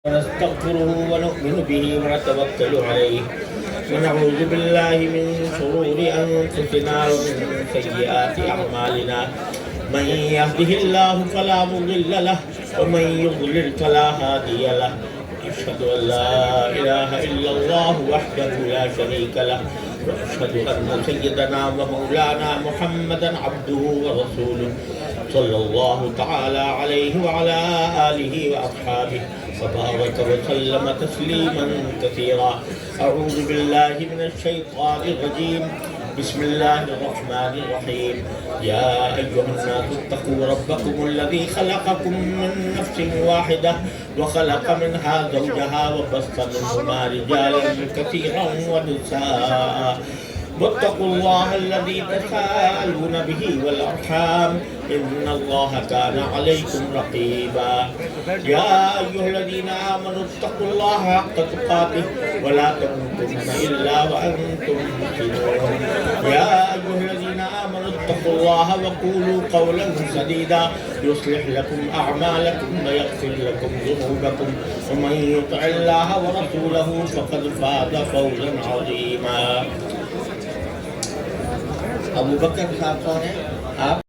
ونستغفره ونؤمن به ونتوكل عليه ونعوذ بالله من شرور أنفسنا ومن سيئات أعمالنا من يهده الله فلا مضل له ومن يضلل فلا هادي له أشهد أن لا إله إلا الله وحده لا شريك له وأشهد أن سيدنا ومولانا محمدا عبده ورسوله صلى الله تعالى عليه وعلى آله وأصحابه وبارك وسلم تسليما كثيرا. أعوذ بالله من الشيطان الرجيم. بسم الله الرحمن الرحيم. يا أيها الناس اتقوا ربكم الذي خلقكم من نفس واحدة وخلق منها زوجها وبث منهما رجالا كثيرا ونساء واتقوا الله الذي تساءلون به والأرحام إن الله كان عليكم رقيبا. يا أيها الذين آمنوا اتقوا الله حق تقاته ولا تموتن إلا وأنتم مسلمون. يا أيها الذين آمنوا اتقوا الله وقولوا قولا سديدا يصلح لكم أعمالكم ويغفر لكم ذنوبكم ومن يطع الله ورسوله فقد فاز فوزا عظيما. अबू बकर साहब कौन है? आप